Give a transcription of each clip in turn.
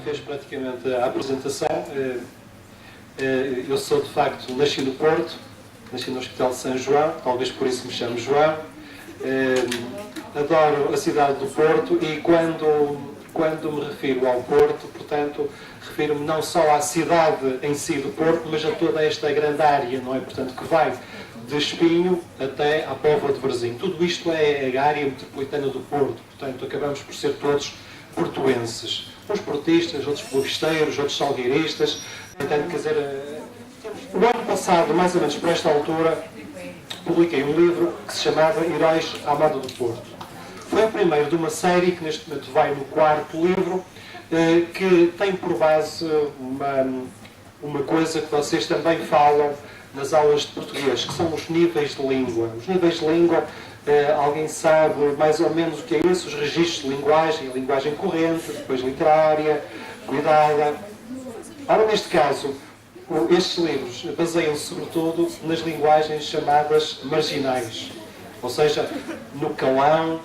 fez praticamente a apresentação. Eu sou, de facto, nasci no Porto, nasci no Hospital de São João, talvez por isso me chamo João. Adoro a cidade do Porto e quando me refiro ao Porto, portanto, refiro-me não só à cidade em si do Porto, mas a toda esta grande área, não é? Portanto, que vai de Espinho até à Póvoa de Varzim. Tudo isto é a área metropolitana do Porto, portanto, acabamos por ser todos portuenses. Uns portistas, outros boavisteiros, outros salgueiristas. Portanto, quer dizer, o ano passado, mais ou menos por esta altura, publiquei um livro que se chamava Heróis à Moda do Porto. Foi o primeiro de uma série que neste momento vai no 4º livro, que tem por base uma coisa que vocês também falam nas aulas de português, que são os níveis de língua. Os níveis de língua, alguém sabe mais ou menos o que é isso? Os registros de linguagem, a linguagem corrente, depois literária, cuidada. Ora, neste caso, estes livros baseiam-se sobretudo nas linguagens chamadas marginais, ou seja, no calão,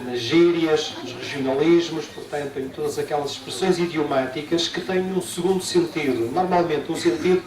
nas gírias, nos regionalismos, portanto, em todas aquelas expressões idiomáticas que têm um segundo sentido, normalmente um sentido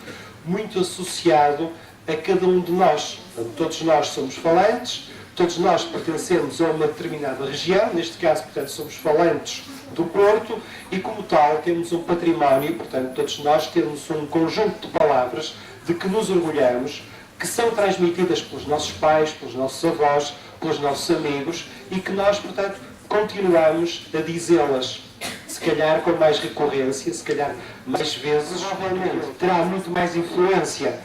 muito associado a cada um de nós. Portanto, todos nós somos falantes, todos nós pertencemos a uma determinada região, neste caso, portanto, somos falantes do Porto, e como tal temos um património, portanto, todos nós temos um conjunto de palavras de que nos orgulhamos, que são transmitidas pelos nossos pais, pelos nossos avós, pelos nossos amigos, e que nós, portanto, continuamos a dizê-las, se calhar com mais recorrência, se calhar mais vezes, obviamente, terá muito mais influência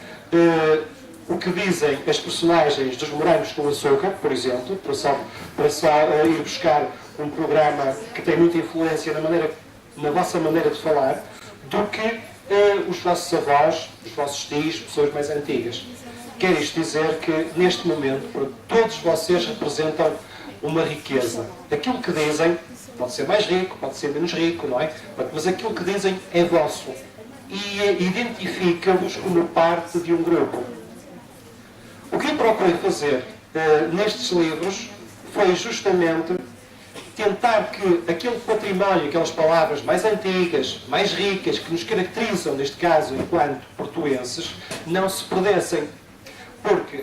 o que dizem as personagens dos Morangos com Açúcar, por exemplo, para só ir buscar um programa que tem muita influência na vossa maneira de falar, do que os vossos avós, os vossos tios, pessoas mais antigas. Quer isto dizer que, neste momento, todos vocês representam uma riqueza. Aquilo que dizem pode ser mais rico, pode ser menos rico, não é? Mas aquilo que dizem é vosso. E identifica-vos como parte de um grupo. O que eu procurei fazer nestes livros foi justamente tentar que aquele património, aquelas palavras mais antigas, mais ricas, que nos caracterizam, neste caso, enquanto portuenses, não se perdessem. Porque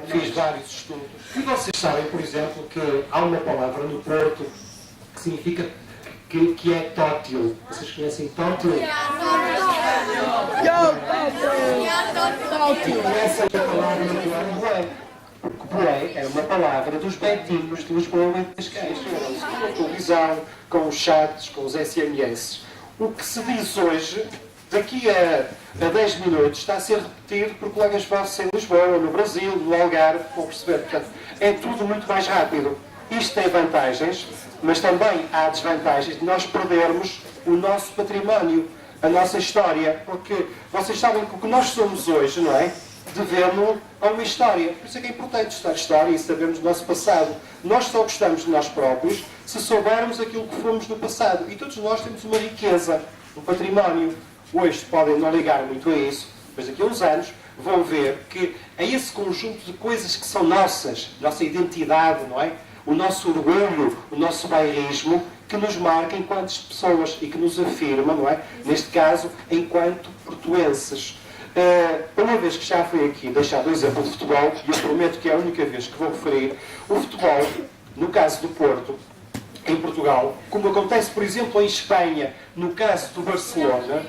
fiz vários estudos. E vocês sabem, por exemplo, que há uma palavra no Porto que significa que é tótil. Vocês conhecem tótil? Tótil. Essa é a palavra natural do Belém. Porque Belém é uma palavra dos betinhos de Lisboa e de Cascais. Com a televisão, com os chats, com os SMS. O que se diz hoje, daqui a 10 minutos, está a ser repetido por colegas vossos em Lisboa, no Brasil, no Algarve, vão perceber. Portanto, é tudo muito mais rápido. Isto tem vantagens, mas também há desvantagens de nós perdermos o nosso património, a nossa história, porque vocês sabem que o que nós somos hoje, não é? Devemos a uma história. Por isso é que é importante estudar história e sabermos do nosso passado. Nós só gostamos de nós próprios se soubermos aquilo que fomos no passado. E todos nós temos uma riqueza, um património. Hoje podem não ligar muito a isso, mas daqui a uns anos vão ver que é esse conjunto de coisas que são nossas, nossa identidade, não é? O nosso orgulho, o nosso bairrismo, que nos marca enquanto pessoas e que nos afirma, não é? Neste caso, enquanto portuenses. Uma vez que já fui aqui deixar do exemplo de futebol, e eu prometo que é a única vez que vou referir, o futebol, no caso do Porto, em Portugal, como acontece, por exemplo, em Espanha, no caso do Barcelona,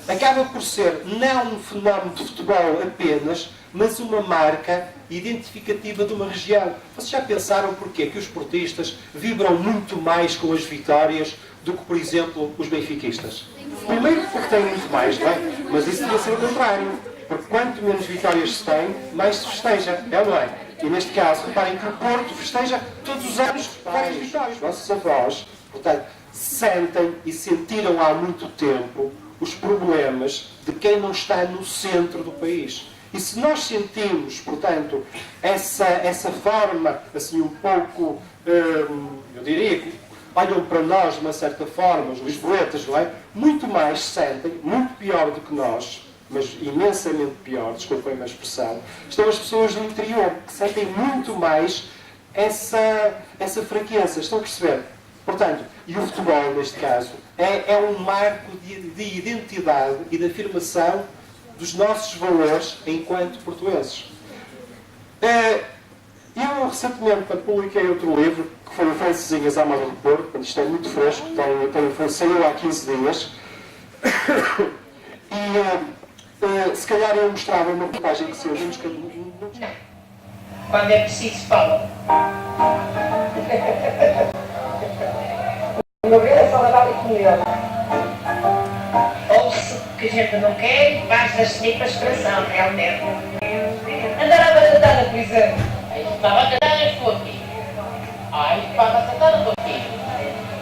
acaba por ser não um fenómeno de futebol apenas, mas uma marca identificativa de uma região. Vocês já pensaram porquê que os portistas vibram muito mais com as vitórias do que, por exemplo, os benfiquistas? Primeiro porque têm muito mais, não é? Mas isso devia ser o contrário. Porque quanto menos vitórias se tem, mais se festeja, é ou não é? E neste caso, reparem que o Porto festeja todos os anos várias vitórias. Os nossos avós, portanto, sentem e sentiram há muito tempo os problemas de quem não está no centro do país. E se nós sentimos, portanto, essa forma, assim, um pouco, eu diria que olham para nós de uma certa forma, os lisboetas, não é? Muito mais sentem, muito pior do que nós, mas imensamente pior, desculpem-me a expressão, estão as pessoas do interior, que sentem muito mais essa fraqueza. Estão a perceber? Portanto, e o futebol, neste caso, é um marco de identidade e de afirmação dos nossos valores enquanto portugueses. Eu recentemente publiquei outro livro, que foi o Francesinhas à Moda do Porto, isto é muito fresco, saiu há 15 dias. E se calhar eu mostrava uma reportagem que saiu nos quando é preciso, fala. O meu é só lavar e comer. Ouve-se que a gente não quer e faz das tripas coração, realmente. Andar à batatada, por exemplo. Aí estava a cantar as fofinhas. Ai, estava a cantar a fofinha.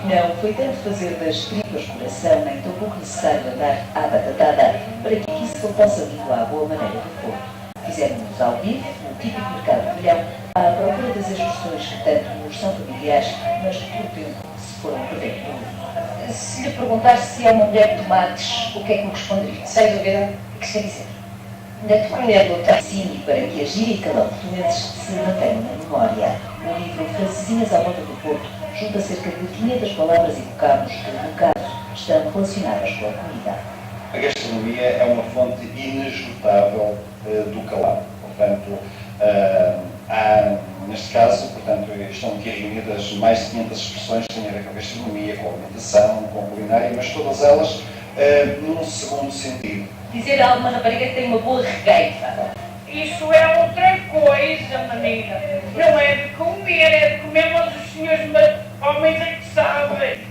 Não foi tanto fazer das tripas coração, nem tão pouco necessário andar à batatada para que aqui se possa vindo à boa maneira do Porto. Fizemos ao vivo, no típico mercado de milhão, à procura das expressões que tanto nos são familiares, mas que por tempo se foram perdendo. Se lhe perguntasse se é uma mulher de tomates, o que é que me responderia? Sem dúvida, O que quer dizer? da mulher do tempo. Sim, e para que a gíria e calão portugueses se mantenham na memória. O livro Francesinhas à Moda do Porto junta cerca de 500 palavras e vocábulos que, no caso, estão relacionadas com a comida. A gastronomia é uma fonte inesgotável do calado. Portanto, neste caso, estão aqui reunidas mais de 500 expressões que têm a ver com a gastronomia, com a alimentação, com a culinária, mas todas elas num segundo sentido. Dizer a alguma rapariga que tem uma boa regueita. Isso é outra coisa, menina. Não é de comer, mas os senhores homens é que sabem.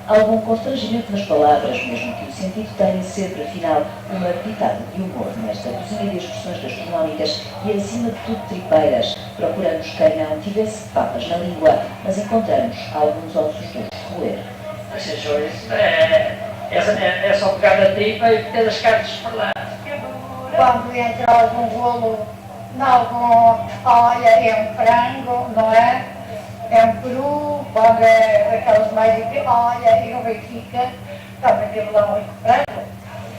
Algum constrangimento nas palavras, mesmo que o sentido tenha sempre, afinal, uma pitada de humor nesta cozinha de expressões gastronómicas e, acima de tudo, tripeiras. Procuramos quem não tivesse papas na língua, mas encontramos alguns ossos duros de roer. É só pegar na tripa e ter as carnes para lá. Quando entra algum bolo, olha, é um frango, não é? É um peru, quando é daquelas mais difíceis, olha, e o Benfica, também teve lá muito frango.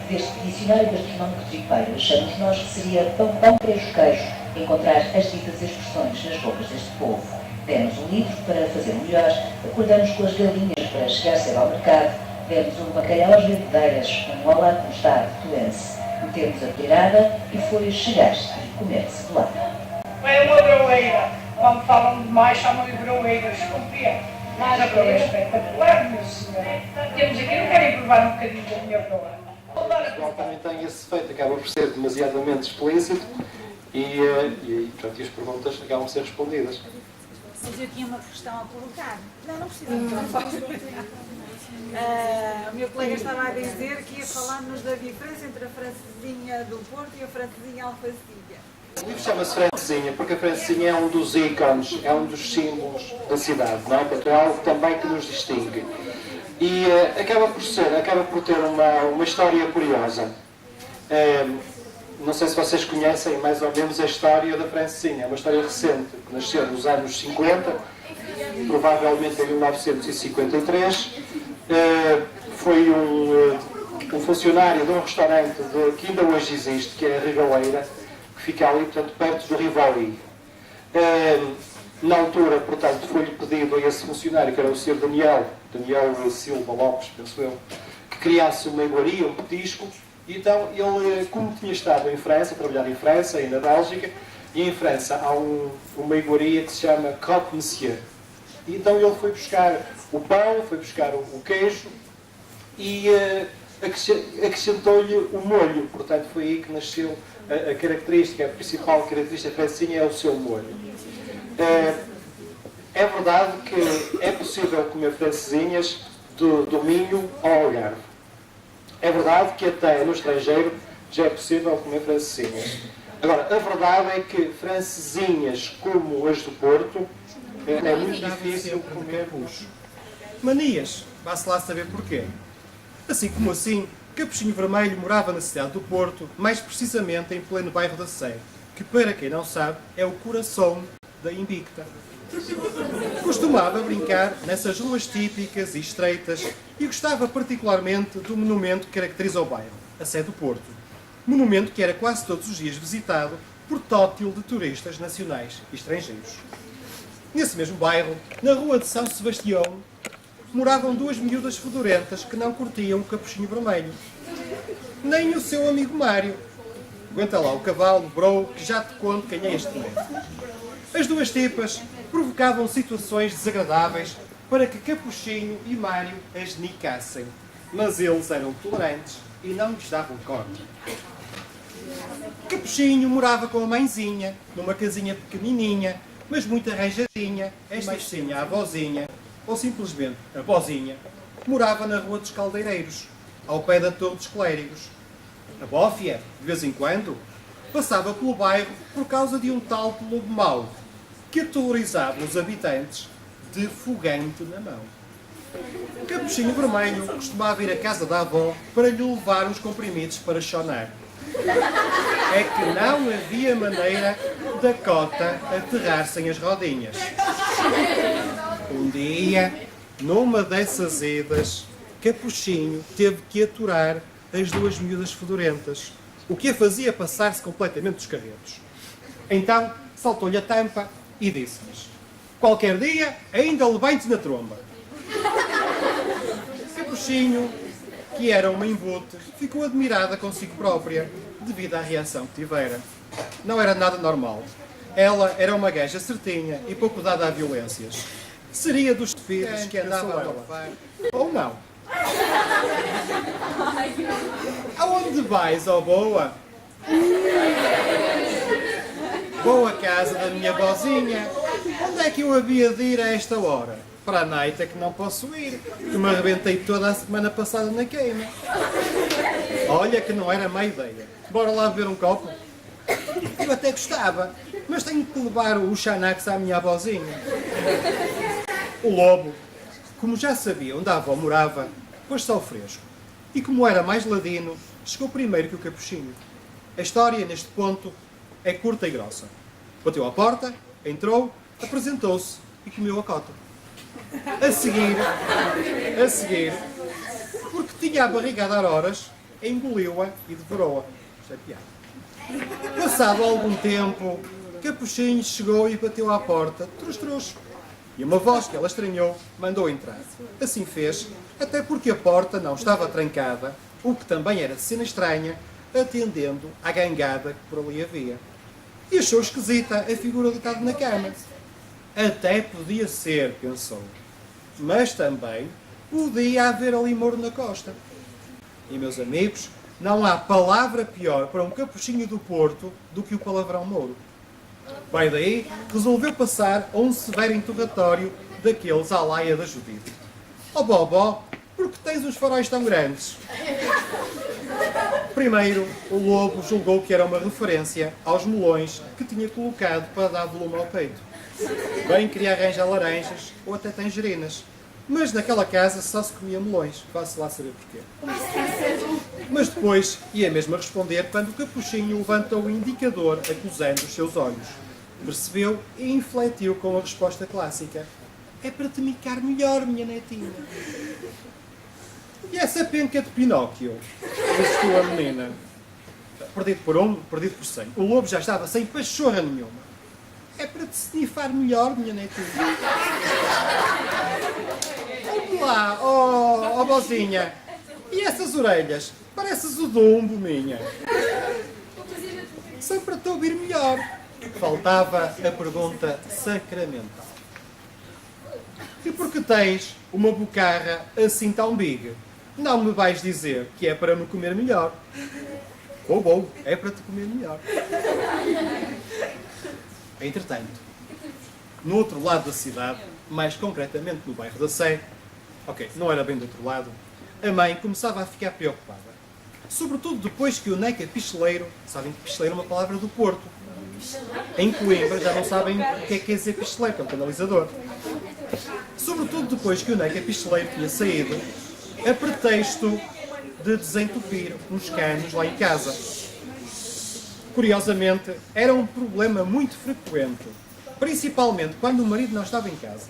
Deste dicionário gastronómico tripeiro, achamos nós que seria pão, queijo encontrar as ditas expressões nas bocas deste povo. Demos um livro para fazer melhor, acordamos com as galinhas para chegar cedo ao mercado, vemos um bacalhau às verdadeiras, um olá como está de Tuense. Metemos a colherada e foi chegar e comer-se de lá. É uma broeira. Quando falam demais, chamam-lhe broeira. Desconfia. Mas a broeira é espetacular, meu senhor. Temos aqui, não querem provar um bocadinho da minha broeira? O futebol também tem esse efeito, acaba por ser demasiadamente explícito e as perguntas acabam por ser respondidas. Mas eu tinha uma questão a colocar. Não precisa. O meu colega estava a dizer que ia falar-nos da diferença entre a francesinha do Porto e a francesinha alfacinha. O livro chama-se Francesinha porque a francesinha é um dos ícones, é um dos símbolos da cidade, não é? Portanto, é algo também que nos distingue. E acaba por ter uma história curiosa. Não sei se vocês conhecem mais ou menos a história da francesinha. É uma história recente, que nasceu nos anos 50, provavelmente em 1953. Foi um funcionário de um restaurante que ainda hoje existe, que é a Regaleira, que fica ali, portanto, perto do Rivoli. Na altura, portanto, foi-lhe pedido a esse funcionário, que era o Sr. Daniel Silva Lopes, penso eu, que criasse uma iguaria, um petisco. E então, ele, como tinha estado em França, a trabalhar em França e na Bélgica, e em França há uma iguaria que se chama Croque Monsieur. E então ele foi buscar o pão, foi buscar o queijo e acrescentou-lhe o molho. Portanto, foi aí que nasceu a característica, a principal característica da francesinha é o seu molho. É verdade que é possível comer francesinhas do Minho ao Algarve. É verdade que até no estrangeiro já é possível comer francesinhas. Agora, a verdade é que francesinhas como as do Porto é muito difícil comer bucho. Manias, vá-se lá saber porquê. Assim como assim, Capuchinho Vermelho morava na cidade do Porto, mais precisamente em pleno bairro da Sé, que para quem não sabe é o coração da Invicta. Costumava brincar nessas ruas típicas e estreitas e gostava particularmente do monumento que caracteriza o bairro, a Sé do Porto. Monumento que era quase todos os dias visitado por tótil de turistas nacionais e estrangeiros. Nesse mesmo bairro, na rua de São Sebastião, moravam duas miúdas fedorentas que não curtiam o capuchinho vermelho. Nem o seu amigo Mário. Aguenta lá o cavalo, bro, que já te conto quem é este momento. As duas tipas provocavam situações desagradáveis para que Capuchinho e Mário as nicassem. Mas eles eram tolerantes e não lhes davam corte. Capuchinho morava com a mãezinha, numa casinha pequenininha, mas muito arranjadinha. Esta vizinha, a avózinha, ou simplesmente a vozinha, morava na Rua dos Caldeireiros, ao pé da Torre dos Clérigos. A bófia, de vez em quando, passava pelo bairro por causa de um tal lobo mau, que aterrorizava os habitantes de fogante na mão. Capuchinho Vermelho costumava ir à casa da avó para lhe levar uns comprimidos para chonar. É que não havia maneira da cota aterrar sem as rodinhas. Um dia, numa dessas idas, Capuchinho teve que aturar as duas miúdas fedorentas, o que a fazia passar-se completamente dos carretos. Então, saltou-lhe a tampa e disse-lhes: qualquer dia, ainda levante na tromba. Capuchinho, que era uma embute, ficou admirada consigo própria, devido à reação que tivera. Não era nada normal. Ela era uma gaja certinha e pouco dada a violências. Seria dos filhos que andava a lavar. Ou não. Aonde vais, ó boa? Boa casa da minha vozinha. Onde é que eu havia de ir a esta hora? Para a noite é que não posso ir, que me arrebentei toda a semana passada na queima. Olha que não era má ideia. Bora lá beber um copo? Eu até gostava, mas tenho que levar o Xanax à minha avózinha. O lobo, como já sabia onde a avó morava, pôs-se ao fresco. E como era mais ladino, chegou primeiro que o Capuchinho. A história, neste ponto, é curta e grossa. Bateu à porta, entrou, apresentou-se e comeu a cota. A seguir, porque tinha a barriga a dar horas, engoliu-a e devorou-a. Isto é piada. Passado algum tempo, Capuchinho chegou e bateu à porta, trus-trus. E uma voz que ela estranhou mandou entrar. Assim fez, até porque a porta não estava trancada, o que também era cena estranha, atendendo à gangada que por ali havia. E achou esquisita a figura deitada na cama. Até podia ser, pensou. Mas também podia haver ali Moro na costa. E, meus amigos, não há palavra pior para um capuchinho do Porto do que o palavrão Moro. Vai daí, resolveu passar a um severo interrogatório daqueles à laia da Judite. Oh Bobó, por que tens os faróis tão grandes? Primeiro, o lobo julgou que era uma referência aos melões que tinha colocado para dar volume ao peito. Bem queria arranjar laranjas ou até tangerinas, mas naquela casa só se comia melões, vá-se lá saber porquê. Mas depois ia mesmo a responder quando o Capuchinho levantou o indicador acusando os seus olhos. Percebeu e infletiu com a resposta clássica: é para te micar melhor, minha netinha. E essa penca de Pinóquio? Insistiu a menina. Perdido por um, perdido por 100. O lobo já estava sem pachorra nenhuma. É para te snifar melhor, minha netinha. Vamos lá, oh bozinha. E essas orelhas? Pareces o Dumbo, minha. São para te ouvir melhor. Faltava a pergunta sacramental. E por que tens uma bocarra assim tão big? Não me vais dizer que é para me comer melhor. Bom, é para te comer melhor. Entretanto, no outro lado da cidade, mais concretamente no bairro da Sé, não era bem do outro lado, a mãe começava a ficar preocupada. Sobretudo depois que o Neca Picheleiro, sabem que picheleiro é uma palavra do Porto. Em Coimbra já não sabem o que é dizer picheleiro, que é um canalizador. Sobretudo depois que o Neca Picheleiro tinha saído, a pretexto de desentupir uns canos lá em casa. Curiosamente, era um problema muito frequente, principalmente quando o marido não estava em casa.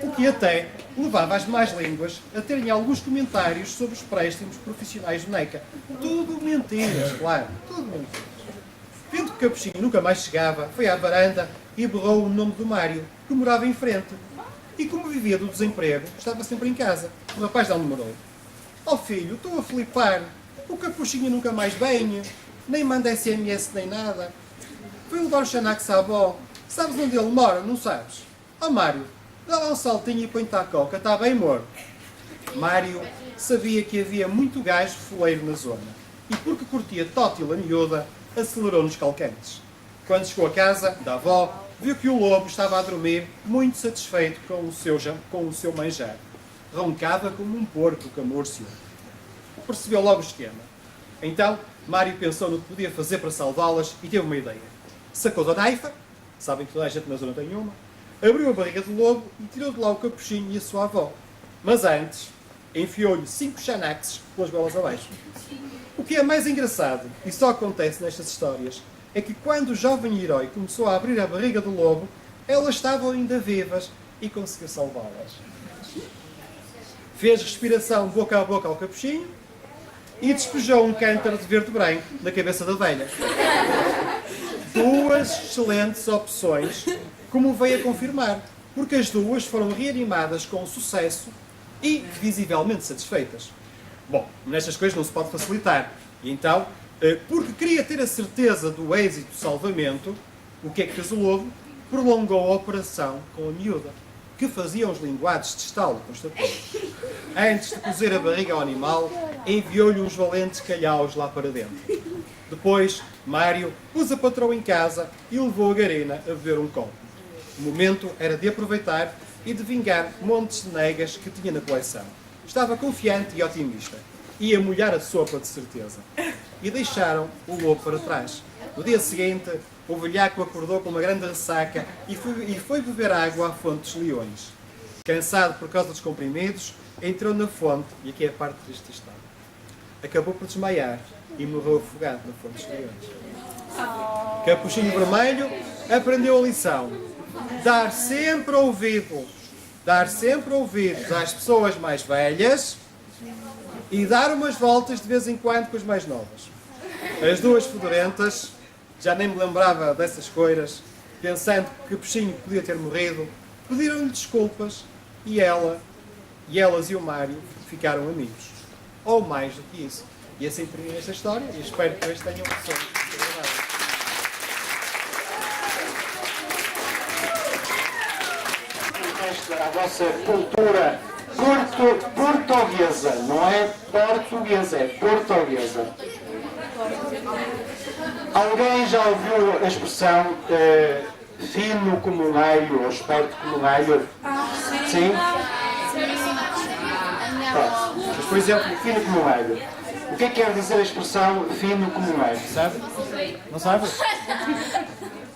O que até levava as más línguas a terem alguns comentários sobre os préstimos profissionais do Neca. Tudo mentiras, claro, tudo mentiras. Vendo que o capuchinho nunca mais chegava, foi à varanda e berrou o nome do Mário, que morava em frente. E como vivia do desemprego, estava sempre em casa. O rapaz não demorou. Oh filho, estou a flipar. O capuchinho nunca mais vem, nem manda SMS nem nada. Foi levar o Xanax à avó. Sabes onde ele mora? Não sabes? Oh Mário, dá lá um saltinho e põe-te à coca, está bem, amor? Mário sabia que havia muito gajo foleiro na zona. E porque curtia tótil a miúda, acelerou nos calcantes. Quando chegou a casa da avó, viu que o lobo estava a dormir, muito satisfeito com o seu manjar. Roncava como um porco camúrcio. Percebeu logo o esquema. Então, Mário pensou no que podia fazer para salvá-las e teve uma ideia. Sacou da naifa, sabem que toda a gente na zona tem uma, abriu a barriga do lobo e tirou de lá o capuchinho e a sua avó. Mas antes, enfiou-lhe 5 xanaxes pelas golas abaixo. O que é mais engraçado, e só acontece nestas histórias, é que quando o jovem herói começou a abrir a barriga do lobo, elas estavam ainda vivas e conseguiu salvá-las. Fez respiração boca a boca ao capuchinho e despejou um cântaro de verde branco na cabeça da velha. 2 excelentes opções, como veio a confirmar, porque as duas foram reanimadas com sucesso e visivelmente satisfeitas. Bom, nestas coisas não se pode facilitar. E então, porque queria ter a certeza do êxito do salvamento, o que é que fez o lobo? Prolongou a operação com a miúda, que fazia uns linguados de estalo constantemente. Antes de cozer a barriga ao animal, enviou-lhe uns valentes calhaus lá para dentro. Depois, Mário pôs a patroa em casa e levou a Garena a beber um copo. O momento era de aproveitar e de vingar montes de negas que tinha na coleção. Estava confiante e otimista. Ia molhar a sopa de certeza. E deixaram o lobo para trás. No dia seguinte, o velhaco acordou com uma grande ressaca e foi beber água à fonte dos leões. Cansado por causa dos comprimidos, entrou na fonte, e aqui é a parte triste da história. Acabou por desmaiar e morreu afogado na fonte dos leões. Capuchinho Vermelho aprendeu a lição. Dar sempre ouvidos às pessoas mais velhas e dar umas voltas de vez em quando com as mais novas. As duas fedorentas, já nem me lembrava dessas coisas, pensando que o Capuchinho podia ter morrido, pediram-lhe desculpas e elas e o Mário ficaram amigos. Ou mais do que isso. E assim termina esta história e espero que hoje tenham pessoas. A vossa cultura portuguesa, não é portuguesa, é portuguesa. Alguém já ouviu a expressão fino como um alho ou esperto como um alho? Sim? Mas, por exemplo, fino como um alho. O que é que quer dizer a expressão fino como um alho? Sabe? Não sabe?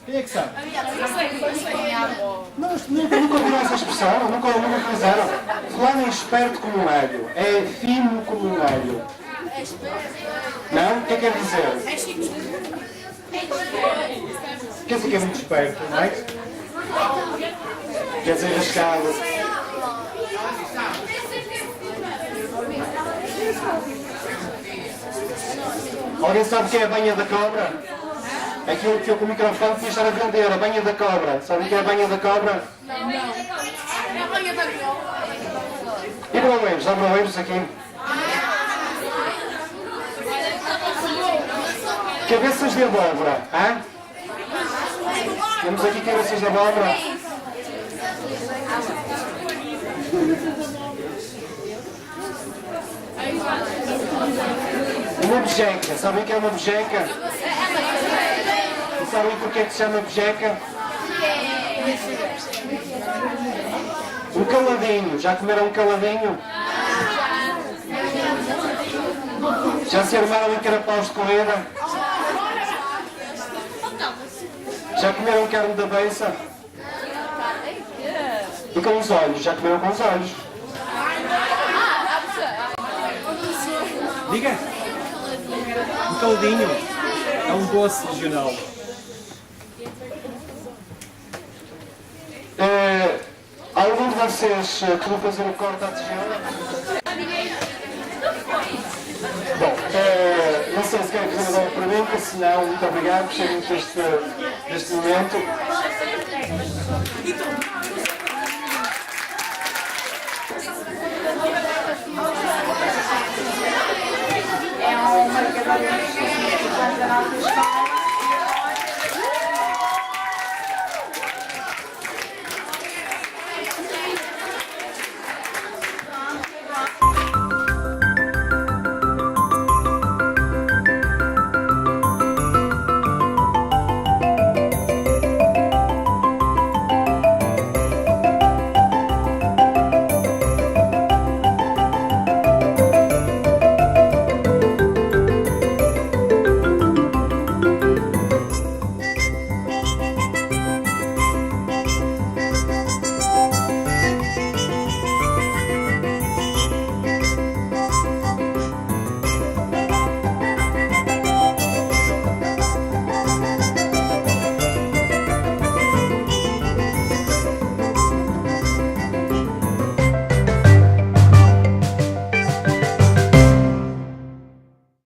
Quem é que sabe? Não, nunca ouviram essa expressão? Nunca utilizaram? Falando em esperto como um alho. É fino como um alho. Não? O que é que quer dizer? Quer dizer que é muito esperto, não é? Quer dizer rascado. Alguém sabe o que é a banha da cobra? Aquilo que eu com o microfone podia estar a vender, a banha da cobra. Sabem o que é a banha da cobra? Não. É a banha da cobra. E broeiros? Há broeiros aqui? Cabeças de abóbora, hã? Temos aqui cabeças de abóbora. Uma bejeca, sabem o que é uma bejeca? E sabem porquê é que se chama bejeca? Um caladinho, já comeram um caladinho? Já se armaram em carapaus de corrida? Já comeram carne da beiça? E com os olhos? Já comeram com os olhos? Diga! Um caldinho é um doce regional. Algum de vocês que vão fazer o corte à tigela? Bom, Não sei se querem fazer alguma pergunta, se não, muito obrigado por serem deste momento. É um marcador da nossa escola.